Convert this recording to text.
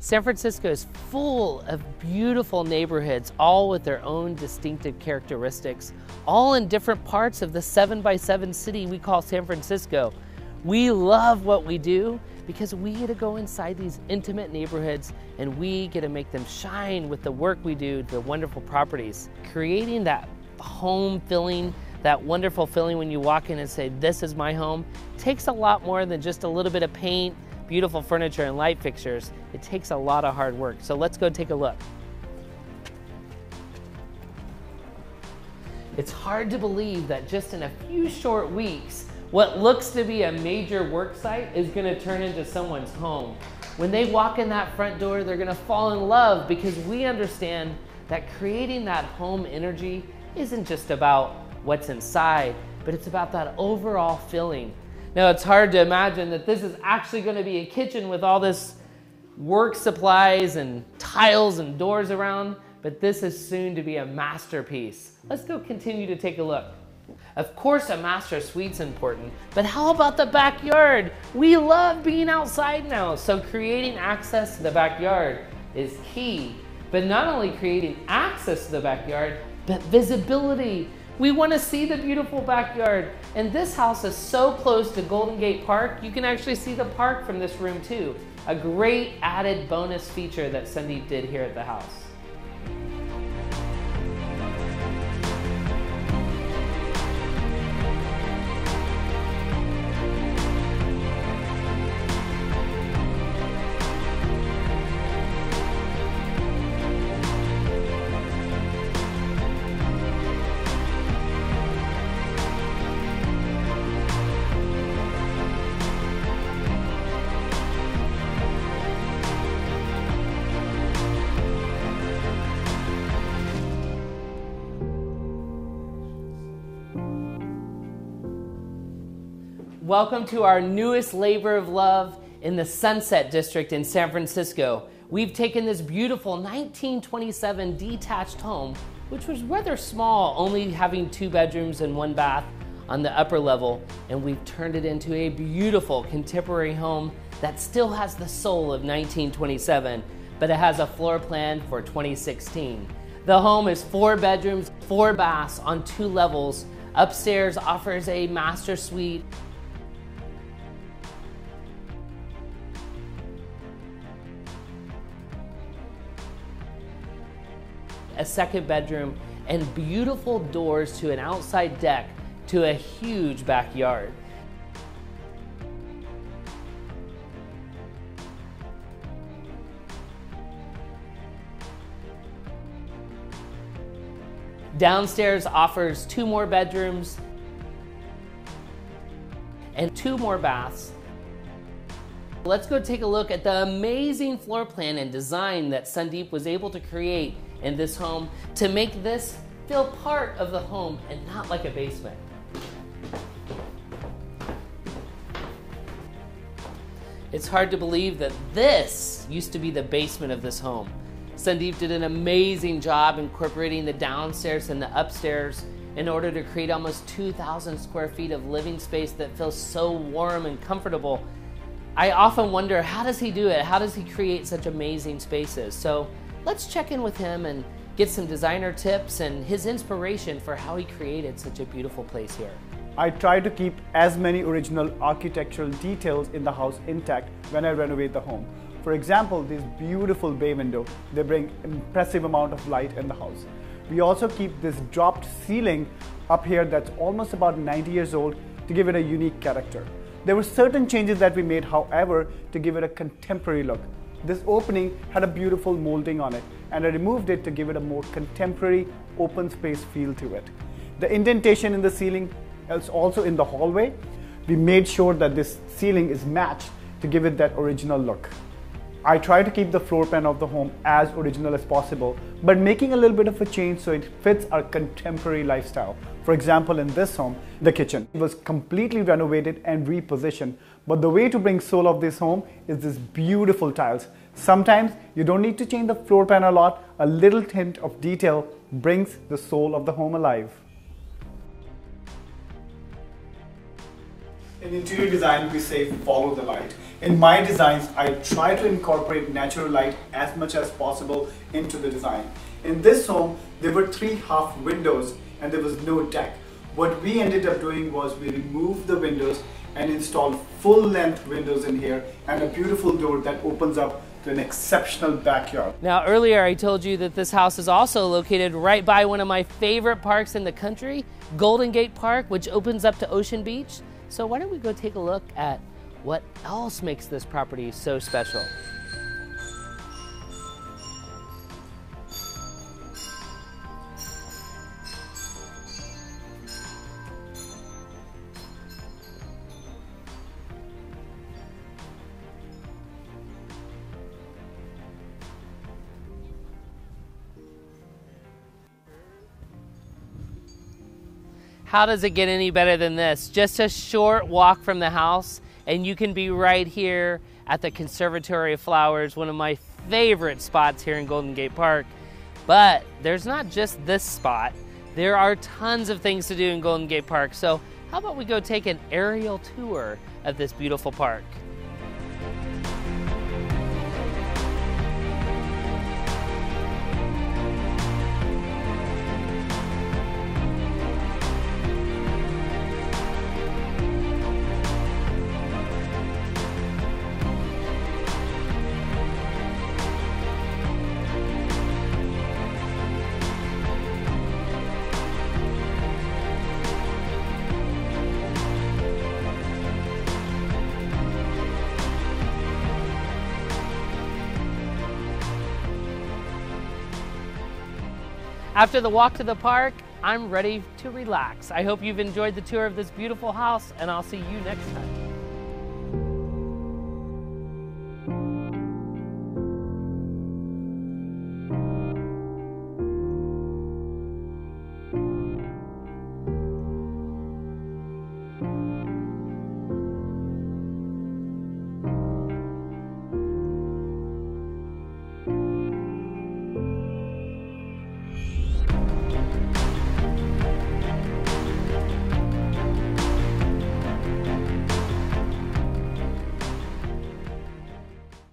San Francisco is full of beautiful neighborhoods, all with their own distinctive characteristics, all in different parts of the 7x7 city we call San Francisco. We love what we do because we get to go inside these intimate neighborhoods and we get to make them shine with the work we do, the wonderful properties. Creating that home feeling, that wonderful feeling when you walk in and say, this is my home, takes a lot more than just a little bit of paint, beautiful furniture, and light fixtures. It takes a lot of hard work. So let's go take a look. It's hard to believe that just in a few short weeks, what looks to be a major work site is gonna turn into someone's home. When they walk in that front door, they're gonna fall in love because we understand that creating that home energy isn't just about what's inside, but it's about that overall feeling. Now, it's hard to imagine that this is actually going to be a kitchen with all this work supplies and tiles and doors around, but this is soon to be a masterpiece. Let's go continue to take a look. Of course, a master suite's important, but how about the backyard? We love being outside now, so creating access to the backyard is key. But not only creating access to the backyard, but visibility. We want to see the beautiful backyard. And this house is so close to Golden Gate Park, you can actually see the park from this room too. A great added bonus feature that Sandeep did here at the house. Welcome to our newest labor of love in the Sunset District in San Francisco. We've taken this beautiful 1927 detached home, which was rather small, only having 2 bedrooms and 1 bath on the upper level, and we've turned it into a beautiful contemporary home that still has the soul of 1927, but it has a floor plan for 2016. The home is 4 bedrooms, 4 baths on 2 levels. Upstairs offers a master suite, a 2nd bedroom, and beautiful doors to an outside deck to a huge backyard. Downstairs offers 2 more bedrooms and 2 more baths. Let's go take a look at the amazing floor plan and design that Sandeep was able to create in this home to make this feel part of the home and not like a basement. It's hard to believe that this used to be the basement of this home. Sandeep did an amazing job incorporating the downstairs and the upstairs in order to create almost 2,000 square feet of living space that feels so warm and comfortable. I often wonder, how does he do it? How does he create such amazing spaces? So let's check in with him and get some designer tips and his inspiration for how he created such a beautiful place here. I try to keep as many original architectural details in the house intact when I renovate the home. For example, these beautiful bay windows, they bring impressive amount of light in the house. We also keep this dropped ceiling up here that's almost about 90 years old to give it a unique character. There were certain changes that we made, however, to give it a contemporary look. This opening had a beautiful molding on it, and I removed it to give it a more contemporary, open space feel to it. The indentation in the ceiling is also in the hallway. We made sure that this ceiling is matched to give it that original look. I try to keep the floor plan of the home as original as possible, but making a little bit of a change so it fits our contemporary lifestyle. For example, in this home, the kitchen was completely renovated and repositioned, but the way to bring soul of this home is this beautiful tiles. Sometimes you don't need to change the floor plan a lot. A little hint of detail brings the soul of the home alive. In interior design, we say follow the light. In my designs, I try to incorporate natural light as much as possible into the design. In this home, there were 3 half windows and there was no deck. What we ended up doing was we removed the windows and installed full-length windows in here and a beautiful door that opens up to an exceptional backyard. Now earlier I told you that this house is also located right by one of my favorite parks in the country, Golden Gate Park, which opens up to Ocean Beach. So why don't we go take a look at what else makes this property so special? How does it get any better than this? Just a short walk from the house and you can be right here at the Conservatory of Flowers, one of my favorite spots here in Golden Gate Park. But there's not just this spot. There are tons of things to do in Golden Gate Park. So how about we go take an aerial tour of this beautiful park? After the walk to the park, I'm ready to relax. I hope you've enjoyed the tour of this beautiful house, and I'll see you next time.